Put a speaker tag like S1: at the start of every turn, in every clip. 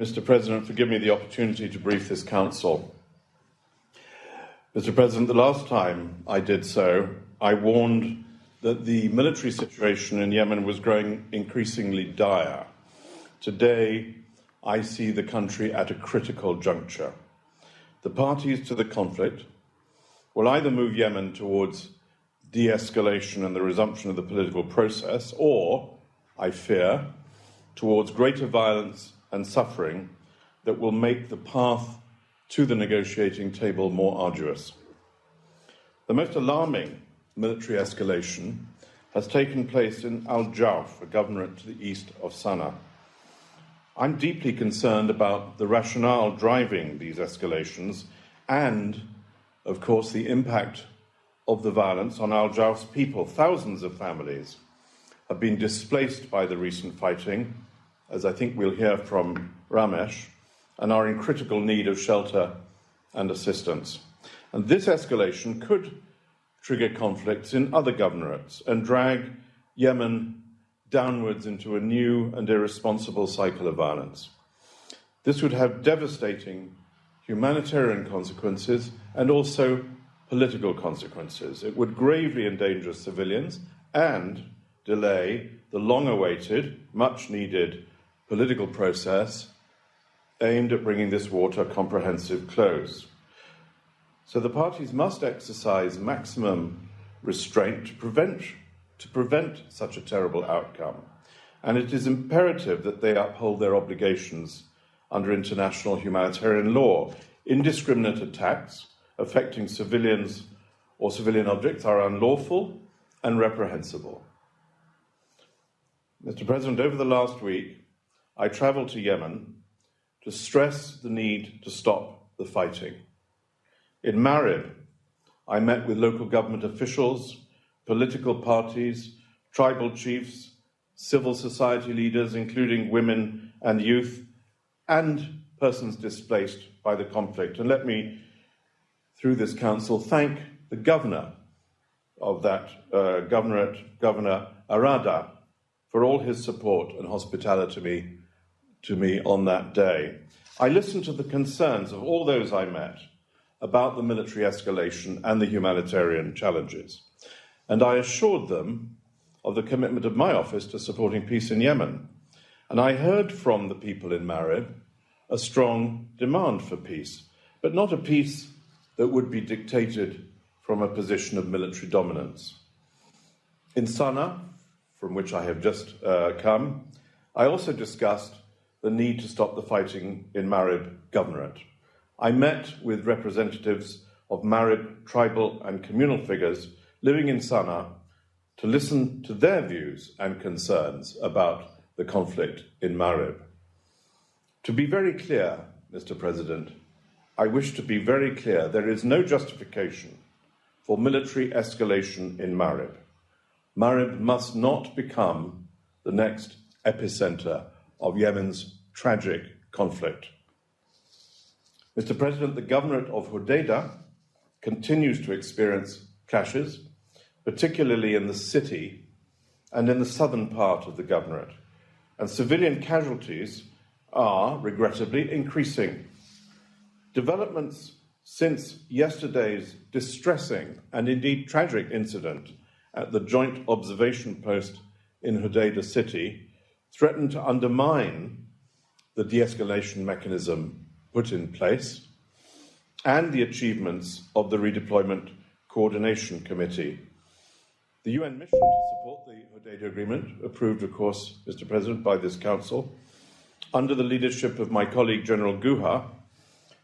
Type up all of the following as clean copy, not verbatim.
S1: Mr. President, for giving me the opportunity to brief this Council. Mr. President, the last time I did so, I warned that the military situation in Yemen was growing increasingly dire. Today, I see the country at a critical juncture. The parties to the conflict will either move Yemen towards de-escalation and the resumption of the political process, or, I fear, towards greater violence and suffering that will make the path to the negotiating table more arduous. The most alarming military escalation has taken place in Al-Jawf, a governorate to the east of Sana'a. I'm deeply concerned about the rationale driving these escalations and, of course, the impact of the violence on Al-Jawf's people. Thousands of families have been displaced by the recent fighting, as I think we'll hear from Ramesh, and are in critical need of shelter and assistance. And this escalation could trigger conflicts in other governorates and drag Yemen downwards into a new and irresponsible cycle of violence. This would have devastating humanitarian consequences and also political consequences. It would gravely endanger civilians and delay the long-awaited, much-needed political process aimed at bringing this war to a comprehensive close. So the parties must exercise maximum restraint to prevent such a terrible outcome. And it is imperative that they uphold their obligations under international humanitarian law. Indiscriminate attacks affecting civilians or civilian objects are unlawful and reprehensible. Mr. President, over the last week, I travelled to Yemen to stress the need to stop the fighting. In Marib, I met with local government officials, political parties, tribal chiefs, civil society leaders, including women and youth, and persons displaced by the conflict. And let me, through this council, thank the governor of that governorate, Governor Arada, for all his support and hospitality to me on that day. I listened to the concerns of all those I met about the military escalation and the humanitarian challenges, and I assured them of the commitment of my office to supporting peace in Yemen. And I heard from the people in Marib a strong demand for peace, but not a peace that would be dictated from a position of military dominance. In Sana'a, from which I have just come, I also discussed the need to stop the fighting in Marib Governorate. I met with representatives of Marib tribal and communal figures living in Sana'a to listen to their views and concerns about the conflict in Marib. To be very clear, Mr. President, I wish to be very clear, there is no justification for military escalation in Marib. Marib must not become the next epicenter of Yemen's tragic conflict. Mr. President, the governorate of Hodeidah continues to experience clashes, particularly in the city and in the southern part of the governorate, and civilian casualties are, regrettably, increasing. Developments since yesterday's distressing and indeed tragic incident at the Joint Observation Post in Hodeidah city threaten to undermine the de-escalation mechanism put in place and the achievements of the Redeployment Coordination Committee. The UN mission to support the Hodeidah Agreement, approved, of course, Mr. President, by this Council, under the leadership of my colleague General Guha,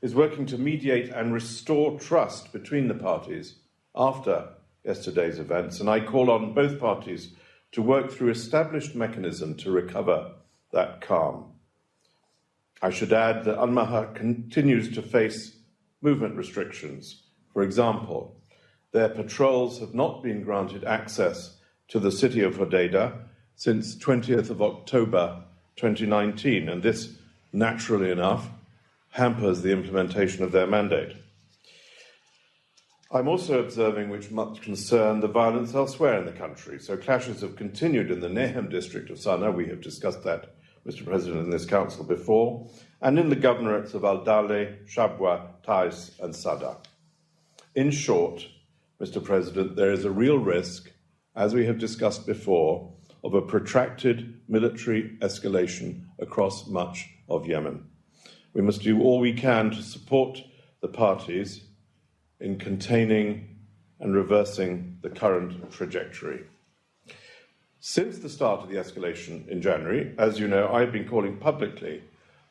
S1: is working to mediate and restore trust between the parties after yesterday's events, and I call on both parties to work through established mechanisms to recover that calm. I should add that Al-Maha continues to face movement restrictions. For example, their patrols have not been granted access to the city of Hodeidah since 20th of October 2019, and this, naturally enough, hampers the implementation of their mandate. I'm also observing with much concern the violence elsewhere in the country. So clashes have continued in the Nehem district of Sana'a. We have discussed that, Mr. President, in this Council before, and in the governorates of Aldale, Shabwa, Taiz, and Sada. In short, Mr. President, there is a real risk, as we have discussed before, of a protracted military escalation across much of Yemen. We must do all we can to support the parties in containing and reversing the current trajectory. Since the start of the escalation in January, as you know, I've been calling publicly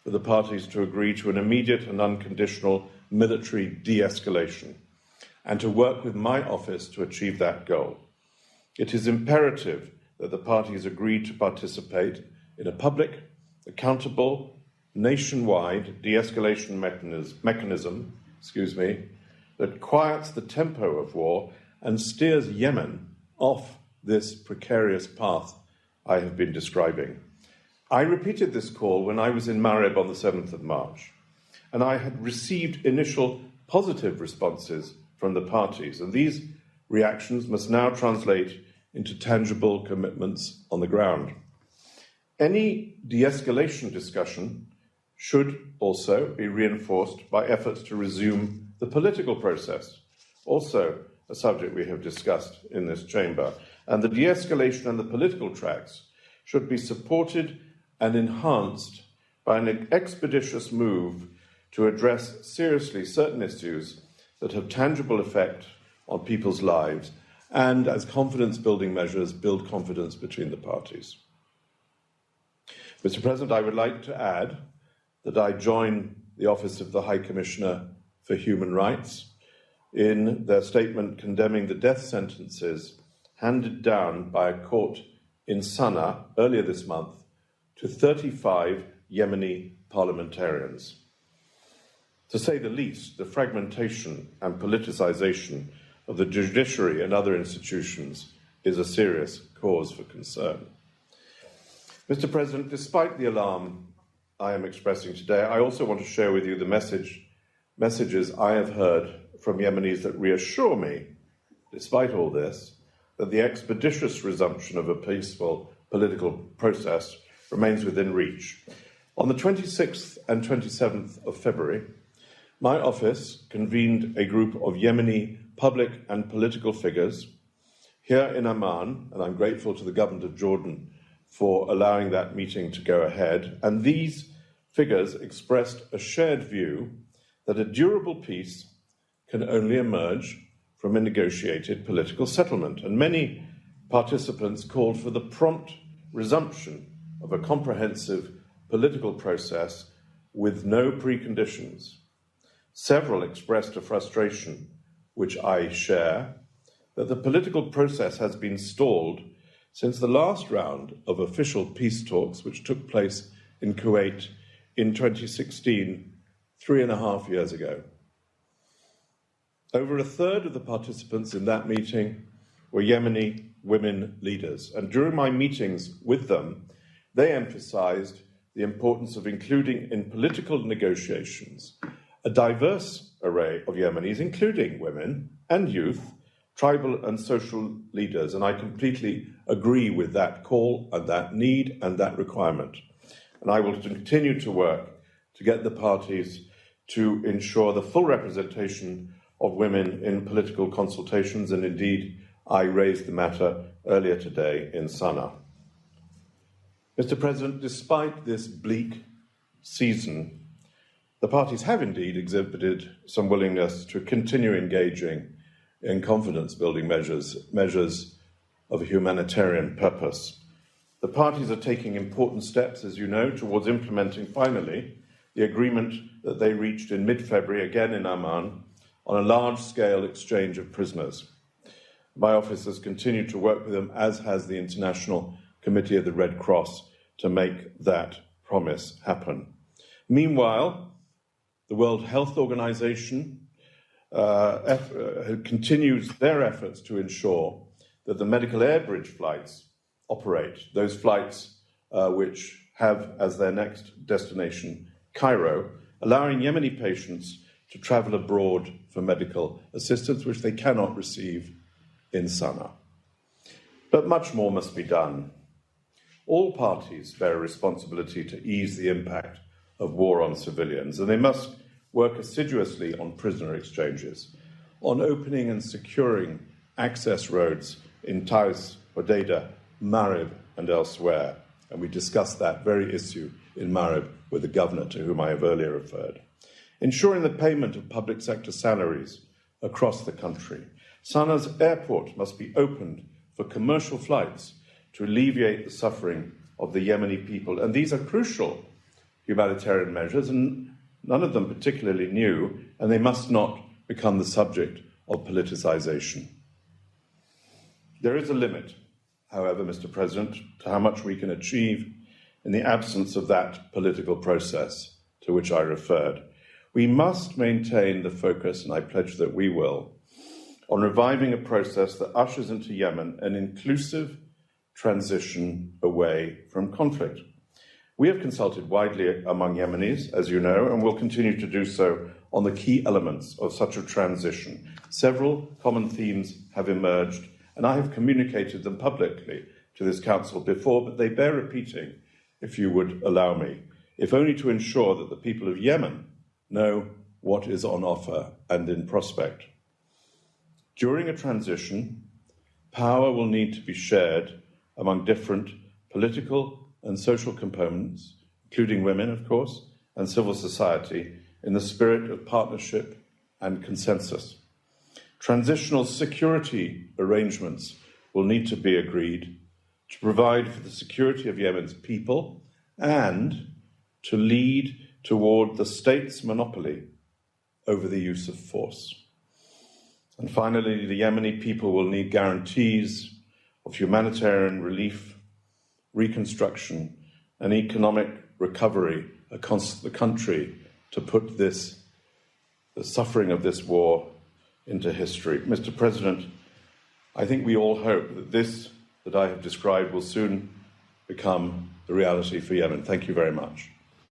S1: for the parties to agree to an immediate and unconditional military de-escalation and to work with my office to achieve that goal. It is imperative that the parties agree to participate in a public, accountable, nationwide de-escalation mechanism that quiets the tempo of war and steers Yemen off this precarious path I have been describing. I repeated this call when I was in Marib on the 7th of March, and I had received initial positive responses from the parties, and these reactions must now translate into tangible commitments on the ground. Any de-escalation discussion should also be reinforced by efforts to resume the political process, also a subject we have discussed in this chamber. And the de-escalation and the political tracks should be supported and enhanced by an expeditious move to address seriously certain issues that have tangible effect on people's lives and, as confidence-building measures, build confidence between the parties. Mr. President, I would like to add that I join the Office of the High Commissioner for Human Rights in their statement condemning the death sentences handed down by a court in Sana'a earlier this month to 35 Yemeni parliamentarians. To say the least, the fragmentation and politicization of the judiciary and other institutions is a serious cause for concern. Mr. President, despite the alarm I am expressing today, I also want to share with you the messages I have heard from Yemenis that reassure me, despite all this, that the expeditious resumption of a peaceful political process remains within reach. On the 26th and 27th of February, my office convened a group of Yemeni public and political figures here in Amman, and I'm grateful to the government of Jordan for allowing that meeting to go ahead. And these figures expressed a shared view that a durable peace can only emerge from a negotiated political settlement. And many participants called for the prompt resumption of a comprehensive political process with no preconditions. Several expressed a frustration, which I share, that the political process has been stalled since the last round of official peace talks, which took place in Kuwait in 2016, 3.5 years ago. Over a third of the participants in that meeting were Yemeni women leaders, and during my meetings with them, they emphasized the importance of including in political negotiations a diverse array of Yemenis, including women and youth, tribal and social leaders, and I completely agree with that call and that need and that requirement. And I will continue to work to get the parties to ensure the full representation of women in political consultations, and indeed I raised the matter earlier today in Sana'a. Mr. President, despite this bleak season, the parties have indeed exhibited some willingness to continue engaging in confidence-building measures of a humanitarian purpose. The parties are taking important steps, as you know, towards implementing, finally, the agreement that they reached in mid-February, again in Amman, on a large-scale exchange of prisoners. My office has continued to work with them, as has the International Committee of the Red Cross, to make that promise happen. Meanwhile, the World Health Organization continues their efforts to ensure that the medical air bridge flights operate, those flights which have as their next destination Cairo, allowing Yemeni patients to travel abroad for medical assistance, which they cannot receive in Sana'a. But much more must be done. All parties bear a responsibility to ease the impact of war on civilians, and they must work assiduously on prisoner exchanges, on opening and securing access roads in Taiz, Hodeidah, Marib, and elsewhere. And we discussed that very issue in Marib with the governor to whom I have earlier referred. Ensuring the payment of public sector salaries across the country. Sana's airport must be opened for commercial flights to alleviate the suffering of the Yemeni people. And these are crucial humanitarian measures, and none of them particularly new, and they must not become the subject of politicization. There is a limit, however, Mr. President, to how much we can achieve in the absence of that political process to which I referred. We must maintain the focus, and I pledge that we will, on reviving a process that ushers into Yemen an inclusive transition away from conflict. We have consulted widely among Yemenis, as you know, and will continue to do so on the key elements of such a transition. Several common themes have emerged, and I have communicated them publicly to this Council before, but they bear repeating, if you would allow me, if only to ensure that the people of Yemen know what is on offer and in prospect. During a transition, power will need to be shared among different political and social components, including women, of course, and civil society, in the spirit of partnership and consensus. Transitional security arrangements will need to be agreed to provide for the security of Yemen's people and to lead toward the state's monopoly over the use of force. And finally, the Yemeni people will need guarantees of humanitarian relief, reconstruction, and economic recovery across the country to put the suffering of this war into history. Mr. President, I think we all hope that this that I have described will soon become the reality for Yemen. Thank you very much.